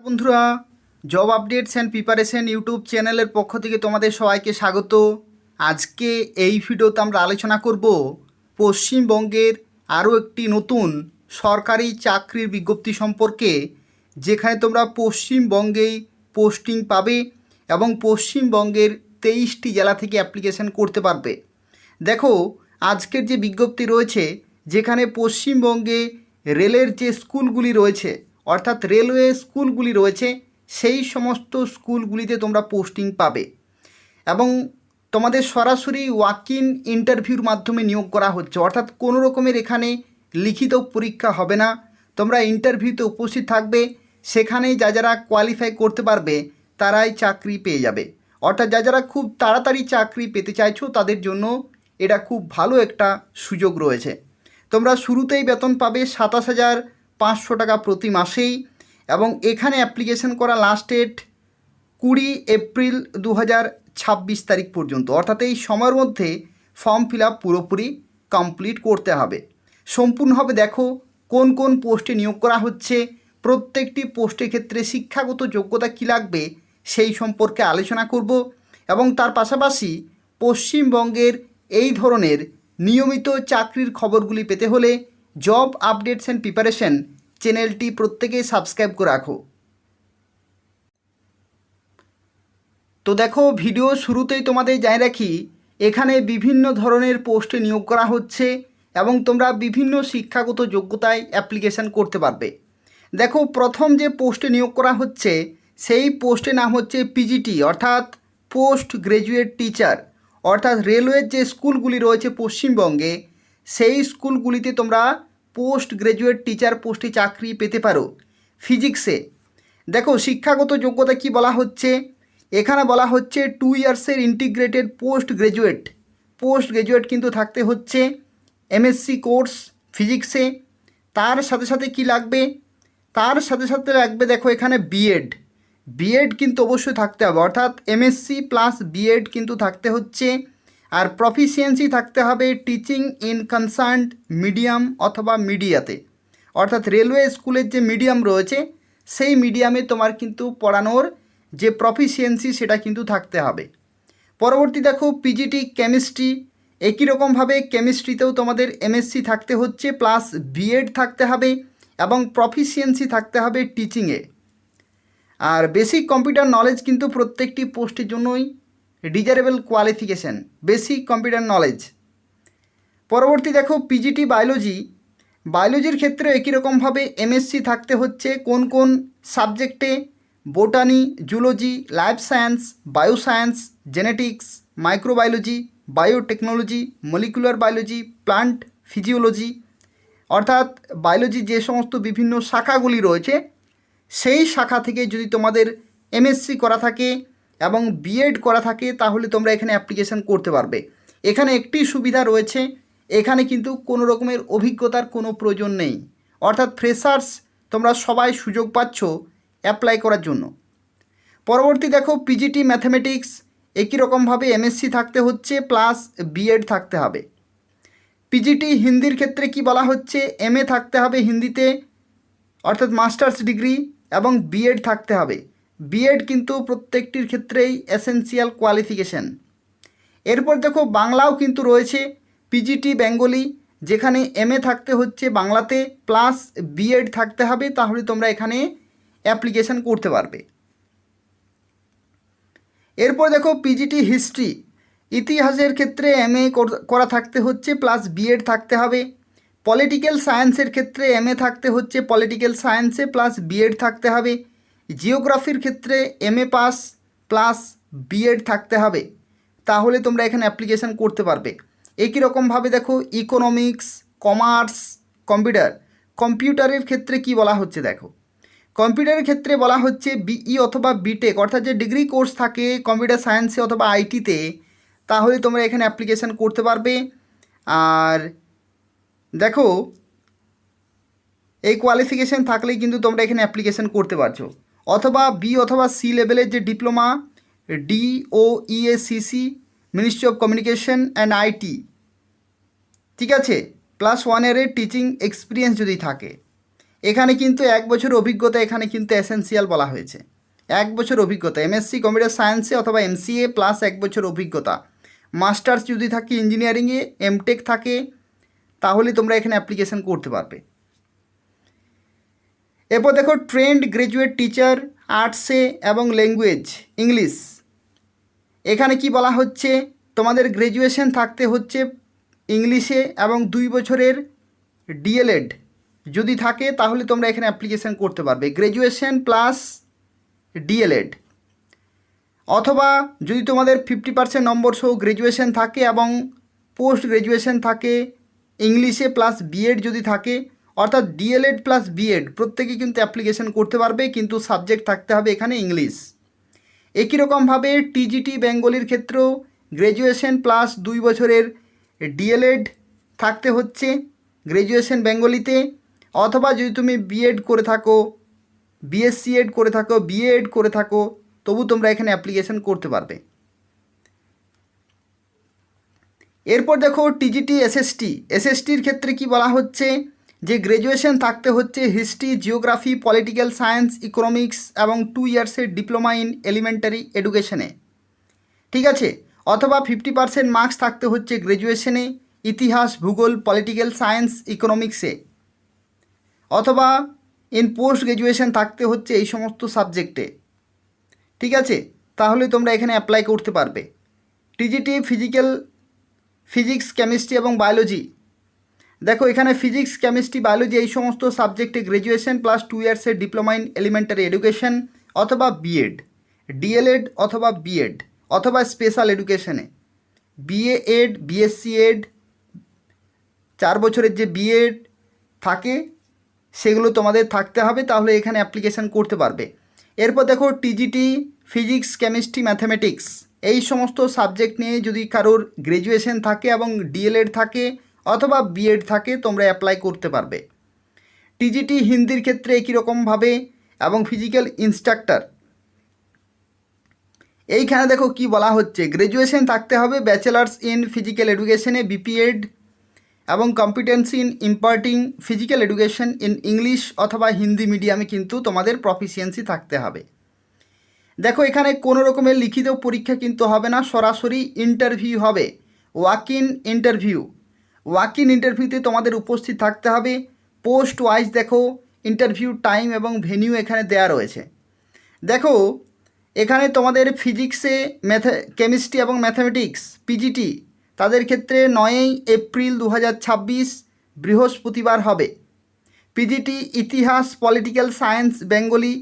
বন্ধুরা, job updates and preparation YouTube চ্যানেলের পক্ষ থেকে তোমাদের সবাইকে স্বাগত। আজকে এই ভিডিওতে আমরা আলোচনা করব পশ্চিমবঙ্গের আরও একটি নতুন সরকারি চাকরির বিজ্ঞপ্তি সম্পর্কে, যেখানে তোমরা পশ্চিমবঙ্গেই পোস্টিং পাবে এবং পশ্চিমবঙ্গের 23টি জেলা থেকে অ্যাপ্লিকেশন করতে পারবে। দেখো, আজকের যে বিজ্ঞপ্তি রয়েছে, যেখানে পশ্চিমবঙ্গে রেলের যে স্কুলগুলি রয়েছে, অর্থাৎ রেলওয়ে স্কুলগুলি রয়েছে, সেই সমস্ত স্কুলগুলিতে তোমরা পোস্টিং পাবে এবং তোমাদের সরাসরি ওয়াক ইন ইন্টারভিউর মাধ্যমে নিয়োগ করা হচ্ছে। অর্থাৎ কোনো রকমের এখানে লিখিত পরীক্ষা হবে না, তোমরা ইন্টারভিউতে উপস্থিত থাকবে, সেখানে যারা কোয়ালিফাই করতে পারবে তারাই চাকরি পেয়ে যাবে। অর্থাৎ যারা খুব তাড়াতাড়ি চাকরি পেতে চাইছো তাদের জন্য এটা খুব ভালো একটা সুযোগ রয়েছে। তোমরা শুরুতেই বেতন পাবে 27,500 টাকা প্রতি মাসেই, এবং এখানে অ্যাপ্লিকেশন করা লাস্ট ডেট 20 এপ্রিল 2026 তারিখ পর্যন্ত। অর্থাৎ এই সময়ের মধ্যে ফর্ম ফিল আপ পুরোপুরি কমপ্লিট করতে হবে। সম্পূর্ণভাবে দেখো কোন কোন পোস্টে নিয়োগ করা হচ্ছে, প্রত্যেকটি পোস্টের ক্ষেত্রে শিক্ষাগত যোগ্যতা কী লাগবে সেই সম্পর্কে আলোচনা করব, এবং তার পাশাপাশি পশ্চিমবঙ্গের এই ধরনের নিয়মিত চাকরির খবরগুলি পেতে হলে জব আপডেটস অ্যান্ড প্রিপারেশন চ্যানেলটি প্রত্যেকেই সাবস্ক্রাইব করে রাখো। তো দেখো, ভিডিও শুরুতেই তোমাদের জানিয়ে রাখি, এখানে বিভিন্ন ধরনের পোস্টে নিয়োগ করা হচ্ছে এবং তোমরা বিভিন্ন শিক্ষাগত যোগ্যতায় অ্যাপ্লিকেশান করতে পারবে। দেখো, প্রথম যে পোস্টে নিয়োগ করা হচ্ছে সেই পোস্টের নাম হচ্ছে পিজিটি, অর্থাৎ পোস্ট গ্র্যাজুয়েট টিচার। অর্থাৎ রেলওয়ের যে স্কুলগুলি রয়েছে পশ্চিমবঙ্গে, সেই স্কুলগুলিতে তোমরা পোস্ট গ্র্যাজুয়েট টিচার পোস্টে চাকরি পেতে পারো ফিজিক্সে। দেখো, শিক্ষাগত যোগ্যতা কি বলা হচ্ছে, এখানে বলা হচ্ছে 2 ইয়ার্সের ইন্টিগ্রেটেড পোস্ট গ্র্যাজুয়েট কিন্তু থাকতে হচ্ছে, এমএসসি কোর্স ফিজিক্সে। তার সাথে সাথে কি লাগবে, তার সাথে সাথে লাগবে দেখো এখানে বিএড কিন্তু অবশ্যই থাকতে হবে, অর্থাৎ এমএসসি প্লাস বিএড কিন্তু থাকতে হচ্ছে। আর প্রফিসিয়েন্সি থাকতে হবে টিচিং ইন কনসার্নড মিডিয়াম অথবা মিডিয়াতে, অর্থাৎ রেলওয়ে স্কুলের যে মিডিয়াম রয়েছে সেই মিডিয়ামে তোমার কিন্তু পড়ানোর যে প্রফিসিয়েন্সি সেটা কিন্তু থাকতে হবে। পরবর্তী দেখো পিজিটি কেমিস্ট্রি, একই রকমভাবে কেমিস্ট্রিতেও তোমাদের এমএসসি থাকতে হচ্ছে প্লাস বিএড থাকতে হবে এবং প্রফিসিয়েন্সি থাকতে হবে টিচিংয়ে। আর বেসিক কম্পিউটার নলেজ কিন্তু প্রত্যেকটি পোস্টের জন্যই desirable qualification, basic computer knowledge. পরবর্তী দেখো পিজিটি বায়োলজির ক্ষেত্রে একই রকমভাবে এমএসসি থাকতে হচ্ছে কোন কোন সাবজেক্টে, botany, zoology, life science, bioscience, genetics, microbiology, biotechnology, molecular biology, plant physiology. অর্থাৎ বায়োলজি যে সমস্ত বিভিন্ন শাখাগুলি রয়েছে সেই শাখা থেকে যদি তোমাদের এমএসসি করা থাকে এবং বিএড করা থাকে তাহলে তোমরা এখানে অ্যাপ্লিকেশান করতে পারবে। এখানে একটি সুবিধা রয়েছে, এখানে কিন্তু কোনো রকমের অভিজ্ঞতার কোনো প্রয়োজন নেই, অর্থাৎ ফ্রেশার্স তোমরা সবাই সুযোগ পাচ্ছ অ্যাপ্লাই করার জন্য। পরবর্তী দেখো পিজিটি ম্যাথামেটিক্স, একই রকমভাবে এমএসসি থাকতে হচ্ছে প্লাস বিএড থাকতে হবে। পিজিটি হিন্দির ক্ষেত্রে কি বলা হচ্ছে, এমএ থাকতে হবে হিন্দিতে, অর্থাৎ মাস্টার্স ডিগ্রি, এবং বিএড থাকতে হবে। বিএড কিন্তু প্রত্যেকটির ক্ষেত্রেই এসেনশিয়াল কোয়ালিফিকেশান। এরপর দেখো বাংলাও কিন্তু রয়েছে, পিজিটি বেঙ্গলি, যেখানে এমএ থাকতে হচ্ছে বাংলাতে প্লাস বিএড থাকতে হবে, তাহলে তোমরা এখানে অ্যাপ্লিকেশান করতে পারবে। এরপর দেখো পিজিটি হিস্ট্রি, ইতিহাসের ক্ষেত্রে এমএ করা থাকতে হচ্ছে প্লাস বিএড থাকতে হবে। পলিটিক্যাল সায়েন্সের ক্ষেত্রে এমএ থাকতে হচ্ছে পলিটিক্যাল সায়েন্সে প্লাস বিএড থাকতে হবে। জিওগ্রাফির ক্ষেত্রে এমএ পাস প্লাস বিএড থাকতে হবে, তাহলে তোমরা এখানে অ্যাপ্লিকেশান করতে পারবে। একই রকমভাবে দেখো ইকোনমিক্স, কমার্স, কম্পিউটারের ক্ষেত্রে কি বলা হচ্ছে, দেখো কম্পিউটারের ক্ষেত্রে বলা হচ্ছে বিই অথবা বিটেক, অর্থাৎ যে ডিগ্রি কোর্স থাকে কম্পিউটার সায়েন্সে অথবা আইটিতে, তাহলে তোমরা এখানে অ্যাপ্লিকেশান করতে পারবে। আর দেখো এই কোয়ালিফিকেশান থাকলেই কিন্তু তোমরা এখানে অ্যাপ্লিকেশান করতে পারছো, অথবা বি অথবা সি লেভেলের যে diploma DOEACC, ministry of communication and IT, ঠিক আছে, +1 ইয়ারের টিচিং এক্সপিরিয়েন্স যদি থাকে। এখানে কিন্তু 1 বছর অভিজ্ঞতা এখানে কিন্তু এসেনশিয়াল বলা হয়েছে। 1 বছর অভিজ্ঞতা এমএসসি কম্পিউটার সায়েন্সে অথবা এমসিএ প্লাস 1 বছর অভিজ্ঞতা। মাস্টার্স যদি থাকে ইঞ্জিনিয়ারিংয়ে, এমটেক থাকে, তাহলে তোমরা এখানে অ্যাপ্লিকেশন করতে পারবে। এরপর দেখো ট্রেন্ড গ্র্যাজুয়েট টিচার আর্টসে এবং ল্যাঙ্গুয়েজ ইংলিশ। এখানে কি বলা হচ্ছে, তোমাদের গ্র্যাজুয়েশন থাকতে হচ্ছে ইংলিশে এবং 2 বছরের ডিএলএড যদি থাকে তাহলে তোমরা এখানে অ্যাপ্লিকেশন করতে পারবে, গ্র্যাজুয়েশন প্লাস ডিএলএড। অথবা যদি তোমাদের 50% নম্বর সহ গ্র্যাজুয়েশন থাকে এবং পোস্ট গ্র্যাজুয়েশন থাকে ইংলিশে প্লাস বিএড যদি থাকে, অর্থাৎ ডিএলএড প্লাস বিএড প্রত্যেকে কিন্তু অ্যাপ্লিকেশন করতে পারবে, কিন্তু সাবজেক্ট থাকতে হবে এখানে ইংলিশ। একই রকমভাবে টিজিটি বেঙ্গলির ক্ষেত্রেও গ্র্যাজুয়েশন প্লাস 2 বছরের ডিএলএড থাকতে হচ্ছে গ্র্যাজুয়েশন বেঙ্গলিতে। অথবা যদি তুমি বিএড করে থাকো, বিএসসি এড করে থাকো, বিএড করে থাকো, তবু তোমরা এখানে অ্যাপ্লিকেশন করতে পারবে। এরপর দেখো টিজিটি এসএসটির ক্ষেত্রে কি বলা হচ্ছে, যে গ্র্যাজুয়েশন থাকতে হচ্ছে history, geography, political science, economics এবং 2 ইয়ার্সের ডিপ্লোমা ইন এলিমেন্টারি এডুকেশনে, ঠিক আছে। অথবা 50% মার্কস থাকতে হচ্ছে গ্র্যাজুয়েশনে ইতিহাস, ভূগোল, পলিটিক্যাল সায়েন্স, ইকোনমিক্সে। অথবা ইন পোস্ট গ্র্যাজুয়েশন থাকতে হচ্ছে এই সমস্ত সাবজেক্টে, ঠিক আছে। তাহলে তোমরা এখানে অ্যাপ্লাই করতে পারবে। টিজিটি ফিজিক্স, কেমিস্ট্রি এবং বায়োলজি। দেখো এখানে ফিজিক্স, কেমিস্ট্রি, বায়োলজি এই সমস্ত সাবজেক্টে গ্র্যাজুয়েশন প্লাস 2 ইয়ার্সের ডিপ্লোমা ইন এলিমেন্টারি এডুকেশন অথবা বিএড, ডিএলএড অথবা বিএড অথবা স্পেশাল এডুকেশনে বিএ এড, বিএসসি এড, 4 বছরের যে বিএড থাকে সেগুলো তোমাদের থাকতে হবে, তাহলে এখানে অ্যাপ্লিকেশান করতে পারবে। এরপর দেখো টিজিটি ফিজিক্স, কেমিস্ট্রি, ম্যাথামেটিক্স এই সমস্ত সাবজেক্ট নিয়ে যদি কারোর গ্র্যাজুয়েশন থাকে এবং ডিএলএড থাকে অথবা বিএড থাকে, তোমরা অ্যাপ্লাই করতে পারবে। টিজিটি হিন্দির ক্ষেত্রে একই রকমভাবে এবং ফিজিক্যাল ইনস্ট্রাক্টর। এইখানে দেখো কি বলা হচ্ছে, গ্র্যাজুয়েশন থাকতে হবে ব্যাচেলার্স ইন ফিজিক্যাল এডুকেশনে বিপিএড এবং competency in imparting physical education in English অথবা হিন্দি মিডিয়ামে কিন্তু তোমাদের প্রফিসিয়েন্সি থাকতে হবে। দেখো এখানে কোনো রকমের লিখিত পরীক্ষা কিন্তু হবে না, সরাসরি ইন্টারভিউ হবে, walk in interview. Walk in ইন্টারভিউতে তোমাদের উপস্থিত থাকতে হবে। পোস্ট ওয়াইজ দেখো ইন্টারভিউ টাইম এবং ভেনিউ এখানে দেওয়া রয়েছে। দেখো এখানে তোমাদের ফিজিক্সে কেমিস্ট্রি এবং ম্যাথামেটিক্স পিজিটি তাদের ক্ষেত্রে 9 এপ্রিল 2026 বৃহস্পতিবার হবে। পিজিটি ইতিহাস, পলিটিক্যাল সায়েন্স, বেঙ্গলি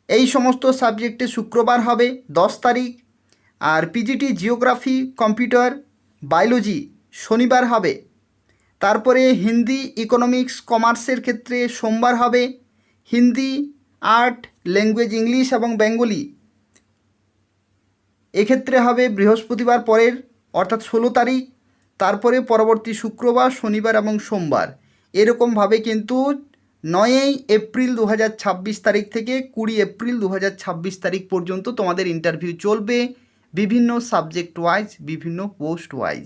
এই সমস্ত সাবজেক্টে শুক্রবার হবে 10 তারিখ। আর পিজিটি জিওগ্রাফি, কম্পিউটার, বায়োলজি শনিবার হবে। তারপরে হিন্দি, ইকোনমিক্স, কমার্সের ক্ষেত্রে সোমবার হবে। হিন্দি, আর্ট, ল্যাঙ্গুয়েজ ইংলিশ এবং বেঙ্গলি এক্ষেত্রে হবে বৃহস্পতিবার পরের, অর্থাৎ 16 তারিখ। তারপরে পরবর্তী শুক্রবার, শনিবার এবং সোমবার, এরকমভাবে কিন্তু 9 এপ্রিল 2026 তারিখ থেকে 20 এপ্রিল 2026 তারিখ পর্যন্ত তোমাদের ইন্টারভিউ চলবে, বিভিন্ন সাবজেক্ট ওয়াইজ, বিভিন্ন পোস্ট ওয়াইজ।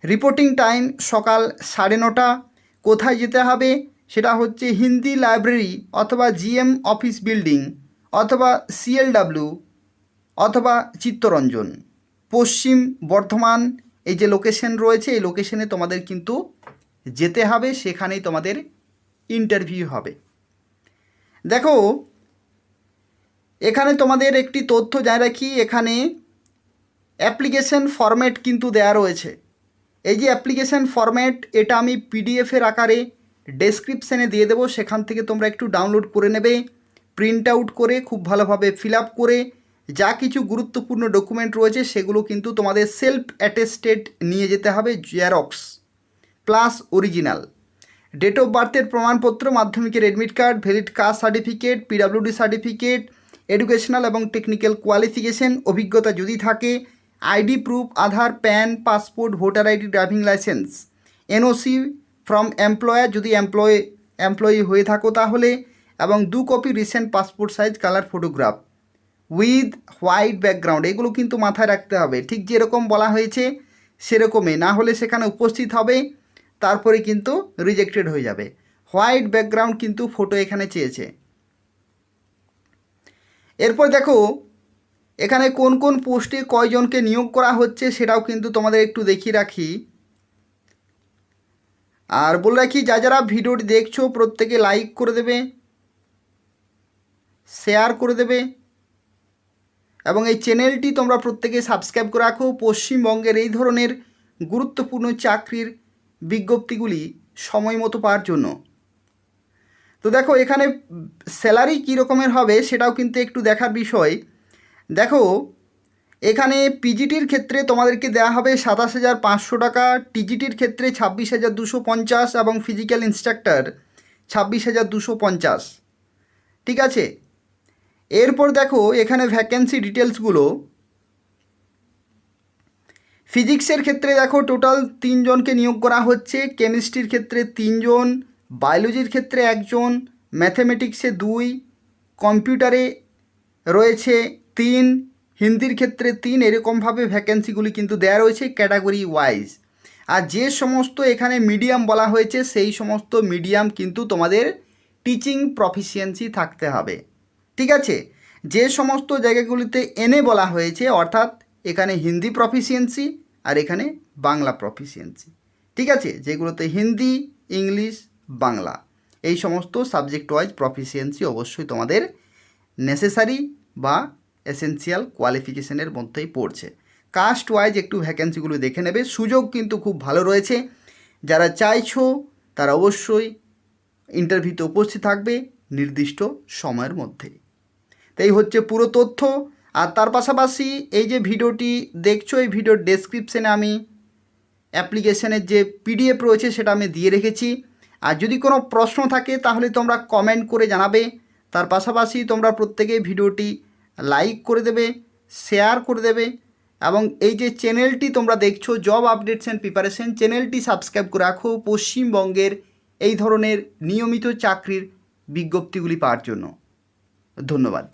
রিপোর্টিং টাইম সকাল 9:30। কোথায় যেতে হবে সেটা হচ্ছে হিন্দি লাইব্রেরি অথবা জিএম অফিস বিল্ডিং অথবা সিএলডাব্লিউ অথবা চিত্তরঞ্জন, পশ্চিম বর্ধমান। এই যে লোকেশন রয়েছে এই লোকেশনে তোমাদের কিন্তু যেতে হবে, সেখানেই তোমাদের ইন্টারভিউ হবে। দেখো এখানে তোমাদের একটি তথ্য জানিয়ে রাখি, এখানে অ্যাপ্লিকেশন ফরম্যাট কিন্তু দেয়া রয়েছে। এই যে অ্যাপ্লিকেশন ফরম্যাট, এটা আমি পিডিএফের আকারে ডেসক্রিপশানে দিয়ে দেবো, সেখান থেকে তোমরা একটু ডাউনলোড করে নেবে, প্রিন্ট আউট করে খুব ভালোভাবে ফিল আপ করে যা কিছু গুরুত্বপূর্ণ ডকুমেন্ট রয়েছে সেগুলো কিন্তু তোমাদের সেলফ অ্যাটেস্টেড নিয়ে যেতে হবে, xerox plus original, date of বার্থের প্রমাণপত্র, মাধ্যমিকের admit card, valid caste certificate, PWD certificate, educational এবং টেকনিক্যাল কোয়ালিফিকেশন, অভিজ্ঞতা যদি থাকে, ID proof, Aadhaar, PAN, passport, voter ID, driving licence, NOC from employer যদি এমপ্লয়ি হয়ে থাকো তাহলে, এবং 2 copy recent passport size colour photograph with white background, এগুলো কিন্তু মাথায় রাখতে হবে, ঠিক যেরকম বলা হয়েছে সেরকমই, না হলে সেখানে উপস্থিত হবে তারপরে কিন্তু রিজেক্টেড হয়ে যাবে। হোয়াইট ব্যাকগ্রাউন্ড কিন্তু ফটো এখানে চেয়েছে। এরপর দেখো এখানে কোন কোন পোস্টে কয়জনকে নিয়োগ করা হচ্ছে সেটাও কিন্তু তোমাদের একটু দেখিয়ে রাখি। আর বলে রাখি যারা ভিডিওটি দেখছো প্রত্যেকে লাইক করে দেবে, শেয়ার করে দেবে এবং এই চ্যানেলটি তোমরা প্রত্যেকে সাবস্ক্রাইব করে রাখো পশ্চিমবঙ্গের এই ধরনের গুরুত্বপূর্ণ চাকরির বিজ্ঞপ্তিগুলি সময় মতো পাওয়ার জন্য। তো দেখো এখানে স্যালারি কী রকমের হবে সেটাও কিন্তু একটু দেখার বিষয়। দেখো এখানে পিজিটির ক্ষেত্রে তোমাদেরকে দেওয়া হবে 27,500 টাকা, টিজিটির ক্ষেত্রে 26,250 এবং ফিজিক্যাল ইনস্ট্রাক্টর 26,250। ঠিক আছে, এরপর দেখো এখানে ভ্যাকেন্সি ডিটেলসগুলো। ফিজিক্সের ক্ষেত্রে দেখো টোটাল 3 জনকে নিয়োগ করা হচ্ছে, কেমিস্ট্রির ক্ষেত্রে 3 জন, বায়োলজির ক্ষেত্রে 1 জন, ম্যাথমেটিক্সে 2, কম্পিউটারে রয়েছে 3, হিন্দির ক্ষেত্রে 3, এরকমভাবে ভ্যাকেন্সিগুলি কিন্তু দেওয়া রয়েছে ক্যাটাগরি ওয়াইজ। আর যে সমস্ত এখানে মিডিয়াম বলা হয়েছে সেই সমস্ত মিডিয়াম কিন্তু তোমাদের টিচিং প্রফিসিয়েন্সি থাকতে হবে। ঠিক আছে, যে সমস্ত জায়গাগুলিতে এনে বলা হয়েছে অর্থাৎ এখানে হিন্দি প্রফিসিয়েন্সি আর এখানে বাংলা প্রফিসিয়েন্সি। ঠিক আছে, যেগুলোতে হিন্দি, ইংলিশ, বাংলা এই সমস্ত সাবজেক্ট ওয়াইজ প্রফিসিয়েন্সি অবশ্যই তোমাদের নেসেসারি বা এসেনশিয়াল কোয়ালিফিকেশনের মধ্যেই পড়ছে। কাস্ট ওয়াইজ একটু ভ্যাকেন্সিগুলো দেখে নেবে, সুযোগ কিন্তু খুব ভালো রয়েছে। যারা চাইছো তারা অবশ্যই ইন্টারভিউতে উপস্থিত থাকবে নির্দিষ্ট সময়ের মধ্যে। তাই হচ্ছে পুরো তথ্য। আর তার পাশাপাশি এই যে ভিডিওটি দেখছো এই ভিডিওর ডেসক্রিপশানে আমি অ্যাপ্লিকেশনের যে পিডিএফ রয়েছে সেটা আমি দিয়ে রেখেছি। আর যদি কোনো প্রশ্ন থাকে তাহলে তোমরা কমেন্ট করে জানাবে। তার পাশাপাশি তোমরা প্রত্যেকেই ভিডিওটি লাইক করে দেবে, শেয়ার করে দেবে এবং এই যে চ্যানেলটি তোমরা দেখছো জব আপডেটস অ্যান্ড প্রিপারেশন, চ্যানেলটি সাবস্ক্রাইব করে রাখো পশ্চিমবঙ্গের এই ধরনের নিয়মিত চাকরির বিজ্ঞপ্তিগুলি পাওয়ার জন্য। ধন্যবাদ।